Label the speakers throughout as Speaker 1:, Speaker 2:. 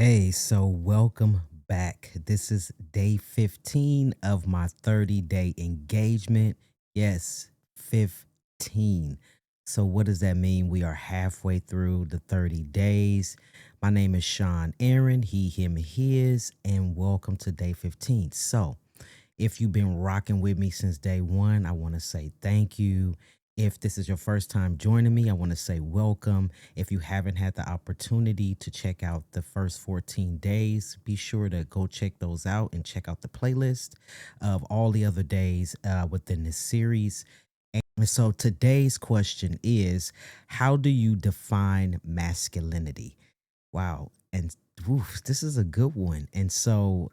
Speaker 1: Hey, so welcome back. This is day 15 of my 30-day engagement. Yes, 15. So, what does that mean? We are halfway through the 30 days. My name is Sean Aaron, he, him, his, and welcome to day 15. So, if you've been rocking with me since day one, I want to say thank you. If this is your first time joining me, I want to say welcome. If you haven't had the opportunity to check out the first 14 days, be sure to go check those out and check out the playlist of all the other days within this series. And so today's question is, how do you define masculinity? Wow. And oof, this is a good one. And so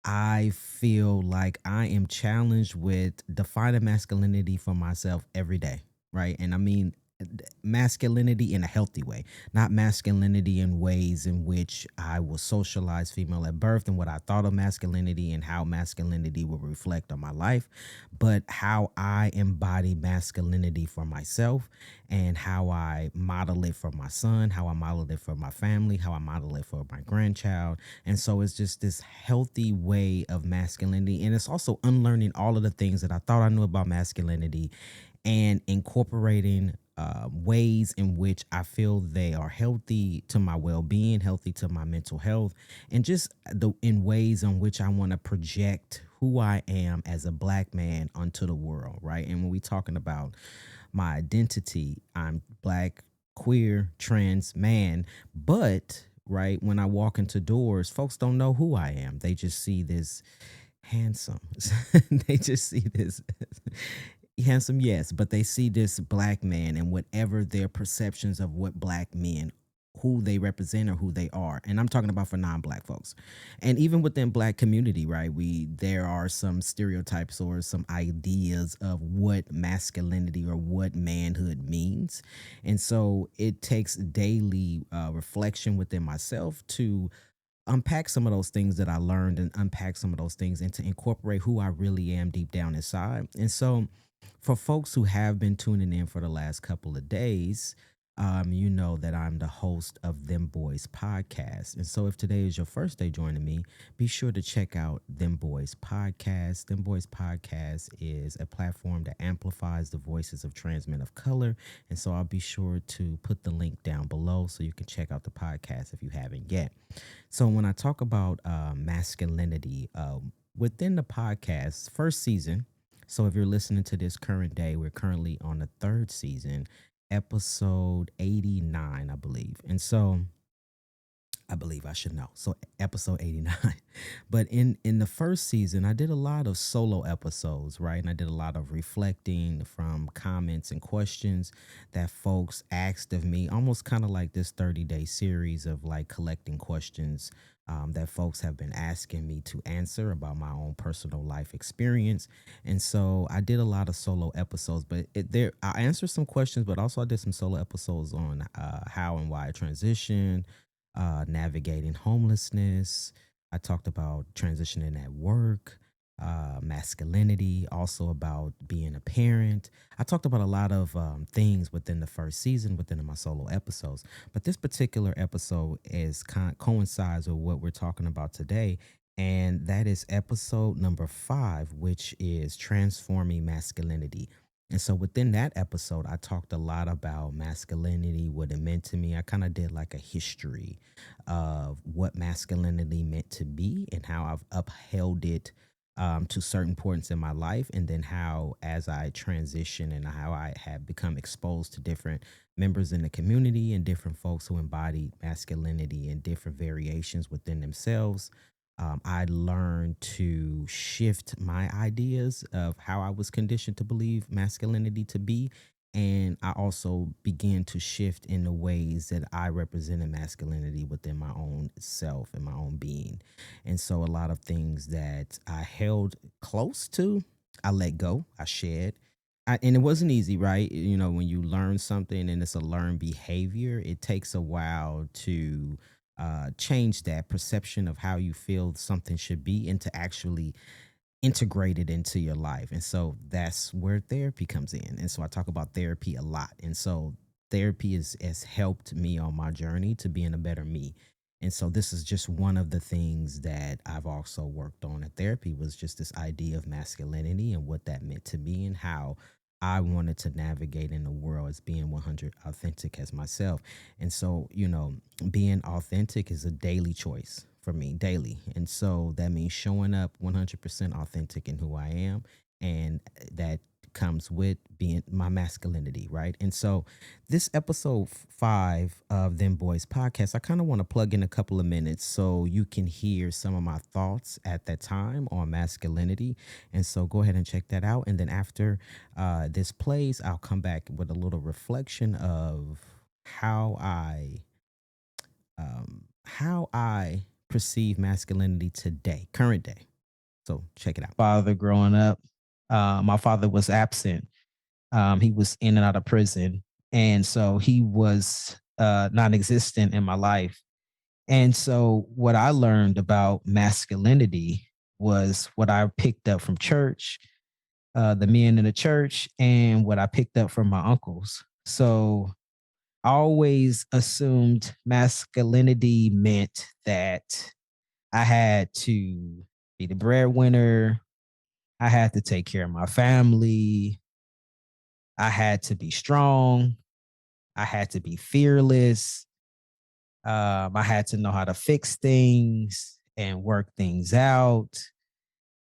Speaker 1: I feel like I am challenged with defining masculinity for myself every day, right? And I mean masculinity in a healthy way, not masculinity in ways in which I was socialized female at birth and what I thought of masculinity and how masculinity will reflect on my life, but how I embody masculinity for myself and how I model it for my son, how I model it for my family, how I model it for my grandchild. And so it's just this healthy way of masculinity. And it's also unlearning all of the things that I thought I knew about masculinity and incorporating ways in which I feel they are healthy to my well being, healthy to my mental health, and just in ways in which I want to project who I am as a black man onto the world, right? And when we talking about my identity, I'm black, queer, trans man, but right when I walk into doors, folks don't know who I am. They just see this handsome. They just see this handsome, yes, but they see this black man and whatever their perceptions of what black men, who they represent or who they are. And I'm talking about for non-black folks. And even within black community, right? There are some stereotypes or some ideas of what masculinity or what manhood means. And so it takes daily reflection within myself to unpack some of those things that I learned and unpack some of those things and to incorporate who I really am deep down inside. And so, for folks who have been tuning in for the last couple of days, you know that I'm the host of Them Boys Podcast. And so, if today is your first day joining me, be sure to check out Them Boys Podcast. Them Boys Podcast is a platform that amplifies the voices of trans men of color. And so, I'll be sure to put the link down below so you can check out the podcast if you haven't yet. So when I talk about masculinity within the podcast, first season. So if you're listening to this current day, we're currently on the third season, episode 89, I believe. And so I believe I should know. So episode 89. But in the first season, I did a lot of solo episodes, right? And I did a lot of reflecting from comments and questions that folks asked of me, almost kind of like this 30-day series of like collecting questions that folks have been asking me to answer about my own personal life experience. And so I did a lot of solo episodes, but I answered some questions, but also I did some solo episodes on how and why I transitioned, navigating homelessness. I talked about transitioning at work, masculinity, also about being a parent. I talked about a lot of things within the first season, within my solo episodes. But this particular episode coincides with what we're talking about today. And that is episode number 5, which is transforming masculinity. And so within that episode, I talked a lot about masculinity, what it meant to me. I kind of did like a history of what masculinity meant to be and how I've upheld it to certain points in my life. And then how, as I transition and how I have become exposed to different members in the community and different folks who embody masculinity in different variations within themselves, I learned to shift my ideas of how I was conditioned to believe masculinity to be. And I also began to shift in the ways that I represented masculinity within my own self and my own being. And so a lot of things that I held close to, I let go, I shed. And it wasn't easy, right? You know, when you learn something and it's a learned behavior, it takes a while to change that perception of how you feel something should be into actually integrated into your life. And so that's where therapy comes in. And so I talk about therapy a lot. And so therapy has helped me on my journey to being a better me. And so this is just one of the things that I've also worked on at therapy, was just this idea of masculinity and what that meant to me and how I wanted to navigate in the world as being 100 authentic as myself. And so, being authentic is a daily choice for me, daily. And so that means showing up 100% authentic in who I am. And that comes with being my masculinity, right? And so this episode 5 of Them Boys Podcast, I kind of want to plug in a couple of minutes so you can hear some of my thoughts at that time on masculinity. And so go ahead and check that out. And then after this plays, I'll come back with a little reflection of how I perceive masculinity today, current day. So check it out.
Speaker 2: Father growing up. My father was absent. He was in and out of prison. And so he was non existent in my life. And so what I learned about masculinity was what I picked up from church, the men in the church, and what I picked up from my uncles. So I always assumed masculinity meant that I had to be the breadwinner. I had to take care of my family. I had to be strong. I had to be fearless. I had to know how to fix things and work things out.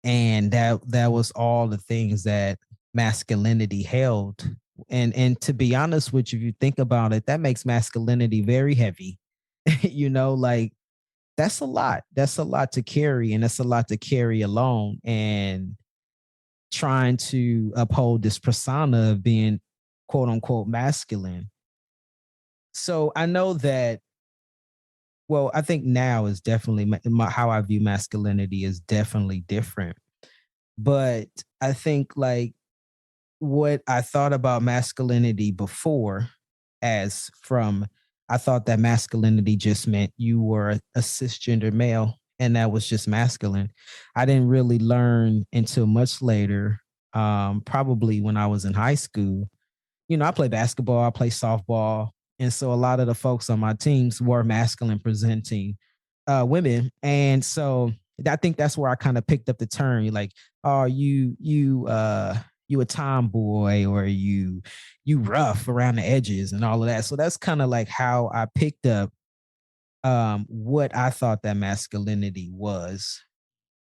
Speaker 2: And that was all the things that masculinity held. And to be honest with you, if you think about it, that makes masculinity very heavy. Like that's a lot. That's a lot to carry, and that's a lot to carry alone. And trying to uphold this persona of being quote unquote masculine. So I know that, well, I think now is definitely how I view masculinity is definitely different. But I think like what I thought about masculinity before, as from, I thought that masculinity just meant you were a cisgender male and that was just masculine. I didn't really learn until much later, probably when I was in high school. I play basketball, I play softball. And so a lot of the folks on my teams were masculine presenting women. And so I think that's where I kind of picked up the term. You're like, oh, you a tomboy, or you rough around the edges and all of that. So that's kind of like how I picked up what I thought that masculinity was.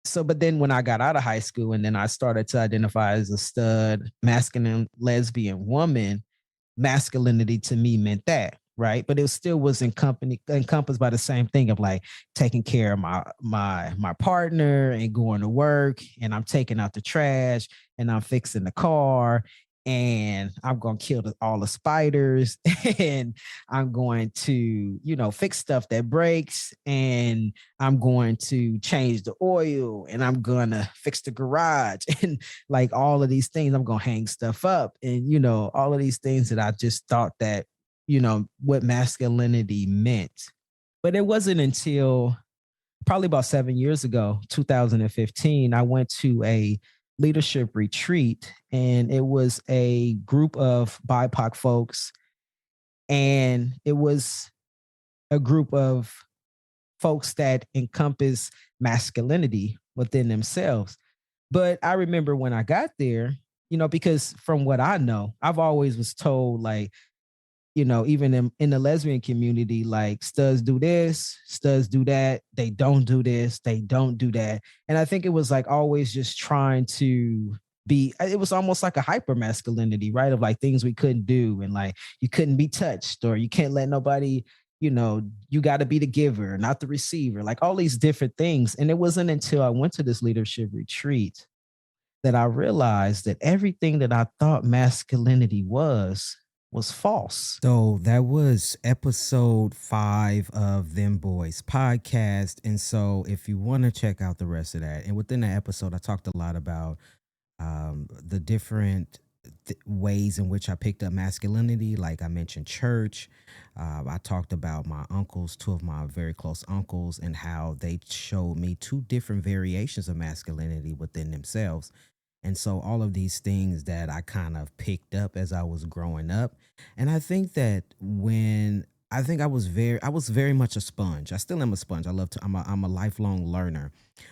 Speaker 2: So, but then when I got out of high school and then I started to identify as a stud, masculine, lesbian woman, masculinity to me meant that, right? But it still was encompassed by the same thing of like taking care of my partner and going to work, and I'm taking out the trash and I'm fixing the car, and I'm going to kill all the spiders and I'm going to, fix stuff that breaks, and I'm going to change the oil, and I'm going to fix the garage and like all of these things. I'm going to hang stuff up, and, all of these things that I just thought that, what masculinity meant. But it wasn't until probably about 7 years ago, 2015, I went to a leadership retreat, and it was a group of BIPOC folks, and it was a group of folks that encompass masculinity within themselves. But I remember when I got there, because from what I know, I've always was told like, even in the lesbian community, like studs do this, studs do that. They don't do this, they don't do that. And I think it was like always just trying to it was almost like a hyper masculinity, right? Of like things we couldn't do, and like you couldn't be touched, or you can't let nobody, you got to be the giver, not the receiver, like all these different things. And it wasn't until I went to this leadership retreat that I realized that everything that I thought masculinity was false.
Speaker 1: So that was episode 5 of Them Boys Podcast. And so if you want to check out the rest of that, and within that episode, I talked a lot about the different ways in which I picked up masculinity. Like I mentioned, church. I talked about my uncles, two of my very close uncles, and how they showed me two different variations of masculinity within themselves. And so all of these things that I kind of picked up as I was growing up. And I think that when I think I was very much a sponge. I still am a sponge. I love to I'm a lifelong learner.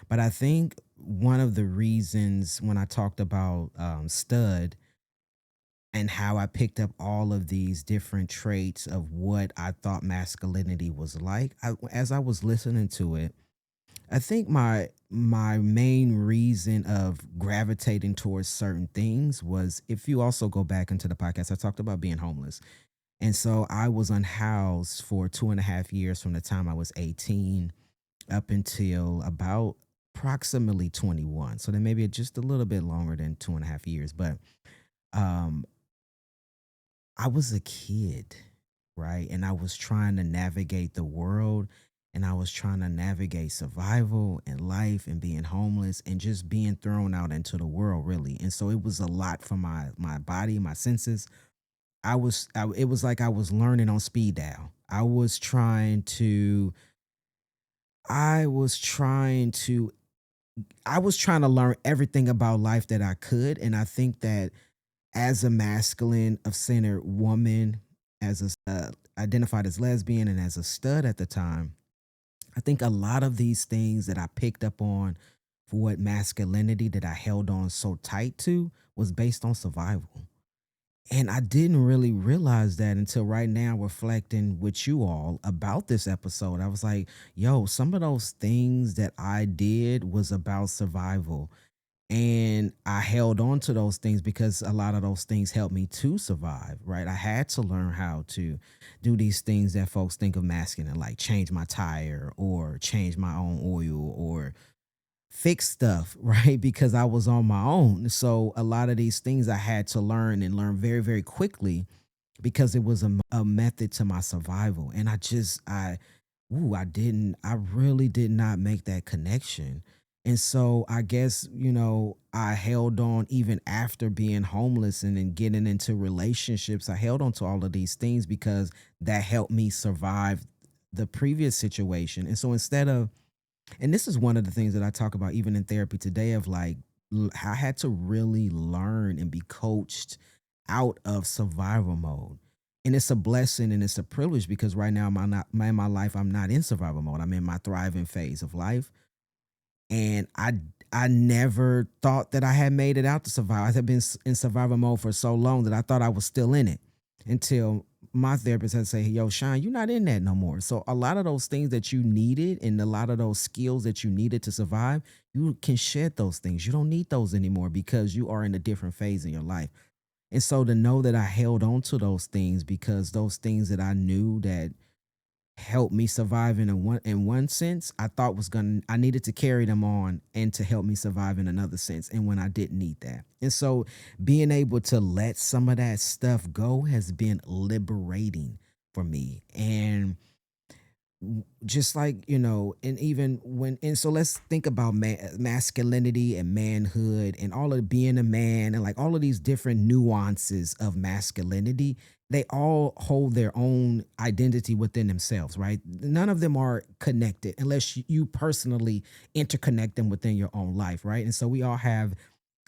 Speaker 1: But I think one of the reasons when I talked about stud and how I picked up all of these different traits of what I thought masculinity was like, as I was listening to it, I think my main reason of gravitating towards certain things was, if you also go back into the podcast, I talked about being homeless. And so I was unhoused for 2.5 years from the time I was 18 up until about approximately 21. So then maybe just a little bit longer than 2.5 years. But um, I was a kid, right? And I was trying to navigate the world, and I was trying to navigate survival and life and being homeless and just being thrown out into the world, really. And so it was a lot for my body, my senses. It was like I was learning on speed dial. I was trying to I was trying to learn everything about life that I could. And I think that as a masculine of centered woman, as a identified as lesbian and as a stud at the time, I think a lot of these things that I picked up on for what masculinity that I held on so tight to was based on survival. And I didn't really realize that until right now, reflecting with you all about this episode. I was like, yo, some of those things that I did was about survival. And I held on to those things because a lot of those things helped me to survive, right? I had to learn how to do these things that folks think of masculine, like change my tire or change my own oil or fix stuff, right? Because I was on my own. So a lot of these things I had to learn and learn very, very quickly because it was a method to my survival. And I really did not make that connection. And so I guess, I held on even after being homeless and then getting into relationships. I held on to all of these things because that helped me survive the previous situation. And so instead of and this is one of the things that I talk about even in therapy today of like I had to really learn and be coached out of survival mode. And it's a blessing and it's a privilege because right now in my life I'm not in survival mode. I'm in my thriving phase of life. And I never thought that I had made it out to survive. I had been in survival mode for so long that I thought I was still in it until my therapist had to say, "Yo, Sean, you're not in that no more." So a lot of those things that you needed and a lot of those skills that you needed to survive, you can shed those things. You don't need those anymore because you are in a different phase in your life. And so to know that I held on to those things because those things that I knew that help me survive in one sense, I thought I needed to carry them on and to help me survive in another sense. And when I didn't need that. And so being able to let some of that stuff go has been liberating for me. And just like and even when and so let's think about masculinity and manhood and all of being a man and like all of these different nuances of masculinity. They all hold their own identity within themselves, right? None of them are connected unless you personally interconnect them within your own life, right? And so we all have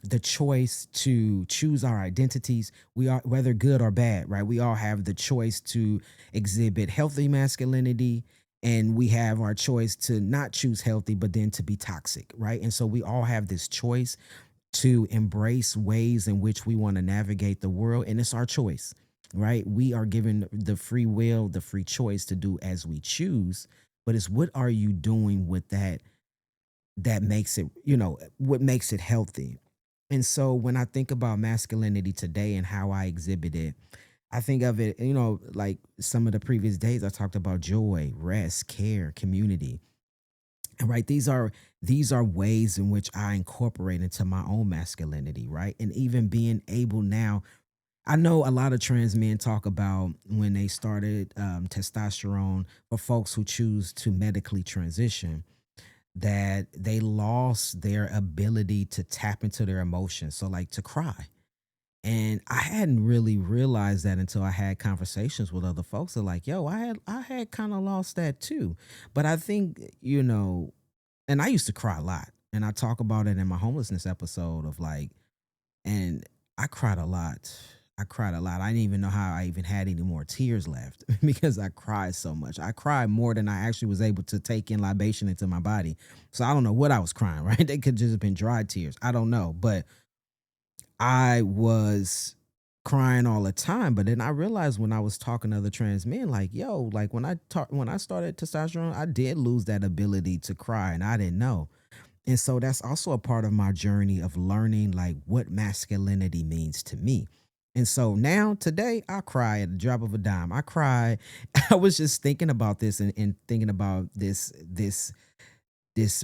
Speaker 1: the choice to choose our identities. We are, whether good or bad, right? We all have the choice to exhibit healthy masculinity, and we have our choice to not choose healthy but then to be toxic, right? And so we all have this choice to embrace ways in which we want to navigate the world, and it's our choice, right? We are given the free will, the free choice to do as we choose, but it's what are you doing with that makes it, what makes it healthy. And so when I think about masculinity today and how I exhibit it, I think of it, like some of the previous days I talked about joy, rest, care, community. And right, these are ways in which I incorporate into my own masculinity, right? And even being able now, I know a lot of trans men talk about when they started testosterone for folks who choose to medically transition that they lost their ability to tap into their emotions. So, like to cry. And I hadn't really realized that until I had conversations with other folks. They're like, yo, I had kind of lost that too. But I think, and I used to cry a lot. And I talk about it in my homelessness episode of like, and I cried a lot. I cried a lot. I didn't even know how I even had any more tears left because I cried so much. I cried more than I actually was able to take in libation into my body. So I don't know what I was crying, right? They could just have been dry tears. I don't know. But I was crying all the time. But then I realized when I was talking to other trans men, like, yo, like when I started testosterone, I did lose that ability to cry and I didn't know. And so that's also a part of my journey of learning like what masculinity means to me. And so now today I cry at the drop of a dime. I cry. I was just thinking about this and thinking about this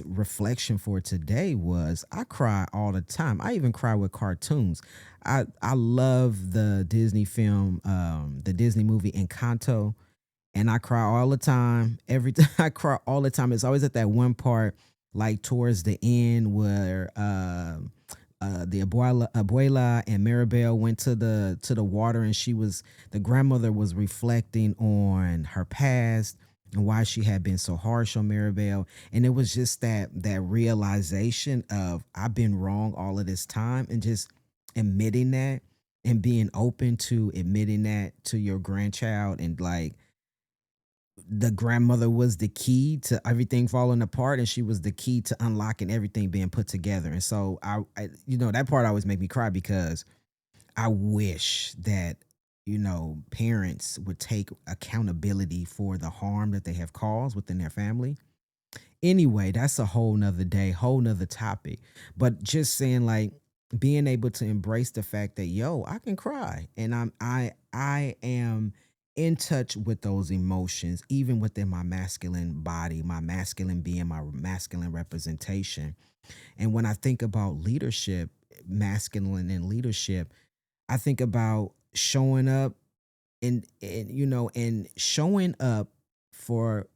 Speaker 1: reflection for today was I cry all the time. I even cry with cartoons. I love the Disney film, the Disney movie Encanto, and I cry all the time. Every time I cry all the time. It's always at that one part, like towards the end, where the abuela and Maribel went to the water, and the grandmother was reflecting on her past and why she had been so harsh on Maribel, and it was just that realization of I've been wrong all of this time, and just admitting that and being open to admitting that to your grandchild, and like the grandmother was the key to everything falling apart, and she was the key to unlocking everything being put together. And so that part always make me cry because I wish that parents would take accountability for the harm that they have caused within their family. Anyway, that's a whole nother day, whole nother topic. But just saying, like, being able to embrace the fact that, yo, I can cry, and I am in touch with those emotions even within my masculine body, my masculine being, my masculine representation. And when I think about leadership, masculine and leadership, I think about showing up, and showing up for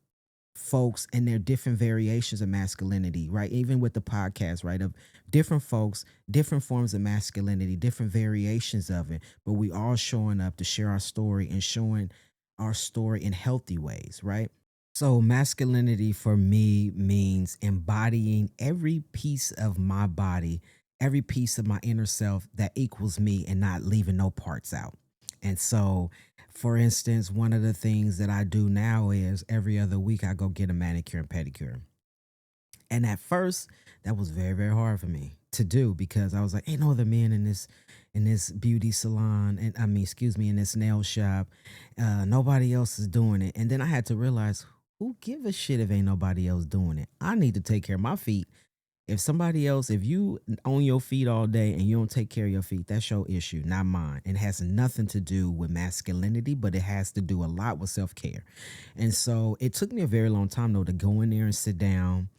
Speaker 1: folks and their different variations of masculinity, right? Even with the podcast, right? Of different folks, different forms of masculinity, different variations of it, but we all showing up to share our story and showing our story in healthy ways, right? So, masculinity for me means embodying every piece of my body, every piece of my inner self that equals me, and not leaving no parts out. And so, for instance, one of the things that I do now is every other week I go get a manicure and pedicure. And at first, that was very, very hard for me to do because I was like, ain't no other men in this beauty salon, and I mean, excuse me, in this nail shop. Nobody else is doing it. And then I had to realize, who give a shit if ain't nobody else doing it? I need to take care of my feet. If you own your feet all day and you don't take care of your feet, that's your issue, not mine. It has nothing to do with masculinity, but it has to do a lot with self care. And so it took me a very long time though to go in there and sit down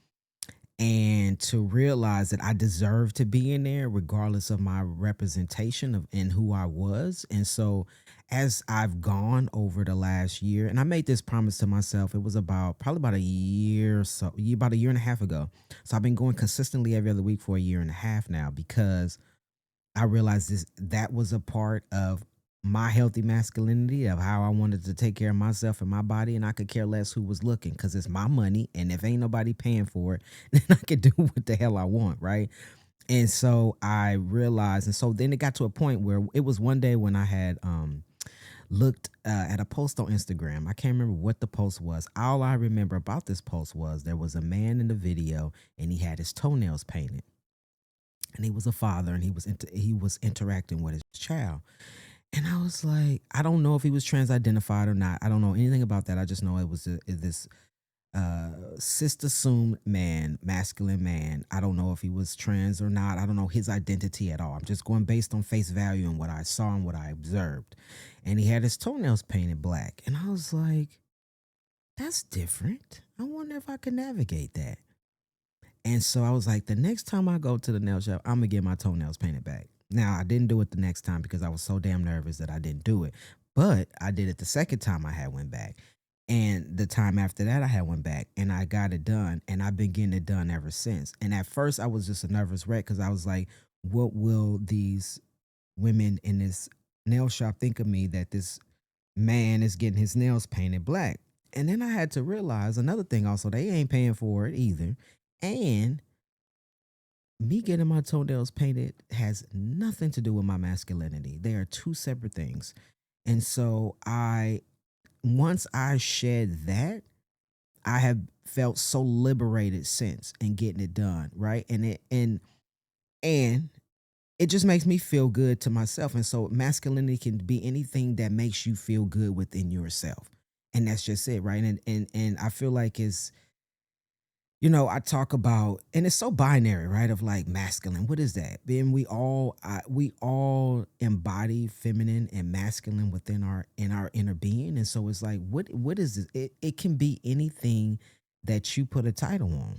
Speaker 1: and to realize that I deserve to be in there regardless of my representation of and who I was. And so as I've gone over the last year, and I made this promise to myself, it was about probably about a year or so, about a year and a half ago. So I've been going consistently every other week for a year and a half now because I realized that was a part of my healthy masculinity, of how I wanted to take care of myself and my body, and I could care less who was looking because it's my money, and if ain't nobody paying for it, then I could do what the hell I want, right? And so I realized, and so then it got to a point where it was one day when I had looked at a post on Instagram. I can't remember what the post was. All I remember about this post was there was a man in the video, and he had his toenails painted, and he was a father, and he was interacting with his child. And I was like, I don't know if he was trans identified or not. I don't know anything about that. I just know it was this cis assumed man, masculine man. I don't know if he was trans or not. I don't know his identity at all. I'm just going based on face value and what I saw and what I observed. And he had his toenails painted black. And I was like, that's different. I wonder if I can navigate that. And so I was like, the next time I go to the nail shop, I'm gonna get my toenails painted back. Now I didn't do it the next time because I was so damn nervous that I didn't do it. But I did it the second time I had went back. And the time after that I had went back and I got it done. And I've been getting it done ever since. And at first I was just a nervous wreck because I was like, what will these women in this nail shop think of me that this man is getting his nails painted black? And then I had to realize another thing also, they ain't paying for it either. And Me getting my toenails painted has nothing to do with my masculinity. They are two separate things. And so once I shed that, I have felt so liberated since in getting it done, right? And it just makes me feel good to myself. And so masculinity can be anything that makes you feel good within yourself. And that's just it, right? And I feel like I talk about, and it's so binary, right? Of like masculine. What is that? Then we all embody feminine and masculine within our inner being. And so it's like, what is this? It can be anything that you put a title on.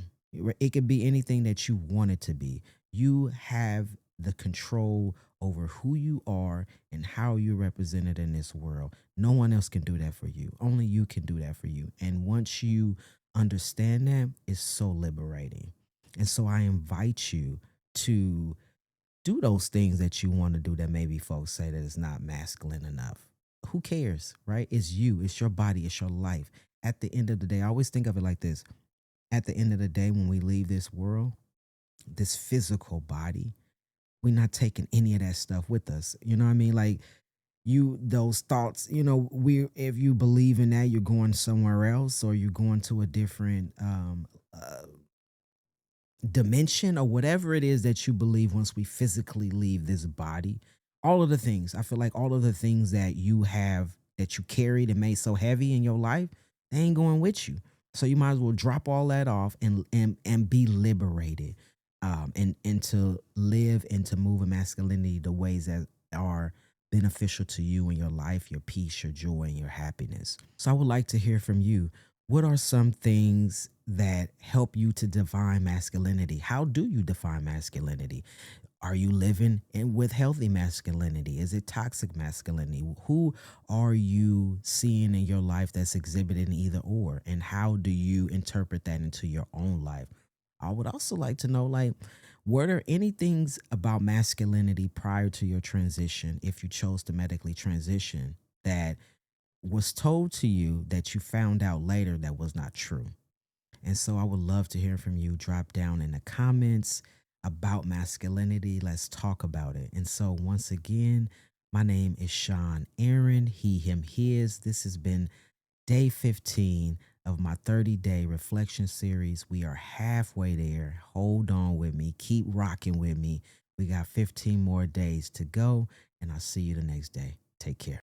Speaker 1: It could be anything that you want it to be. You have the control over who you are and how you're represented in this world. No one else can do that for you. Only you can do that for you. And once you understand that, is so liberating. And so I invite you to do those things that you want to do that maybe folks say that it's not masculine enough. Who cares, right? It's you, it's your body, it's your life. At the end of the day, I always think of it like this. At the end of the day, when we leave this world, this physical body, we're not taking any of that stuff with us. You know what I mean? Like, those thoughts, we if you believe in that, you're going somewhere else, or you're going to a different uh dimension, or whatever it is that you believe. Once we physically leave this body, all of the things, I feel like all of the things that you have, that you carried and made so heavy in your life, they ain't going with you. So you might as well drop all that off and be liberated, and to live and to move in masculinity the ways that are beneficial to you in your life, your peace, your joy, and your happiness. So I would like to hear from you. What are some things that help you to define masculinity? How do you define masculinity? Are you living with healthy masculinity? Is it toxic masculinity? Who are you seeing in your life that's exhibiting either or? And how do you interpret that into your own life? I would also like to know, like, were there any things about masculinity prior to your transition, if you chose to medically transition, that was told to you that you found out later that was not true? And so I would love to hear from you. Drop down in the comments about masculinity. Let's talk about it. And so, once again, my name is Sean Aaron, he, him, his. This has been day 15 of my 30-day reflection series. We are halfway there. Hold on with me. Keep rocking with me. We got 15 more days to go, and I'll see you the next day. Take care.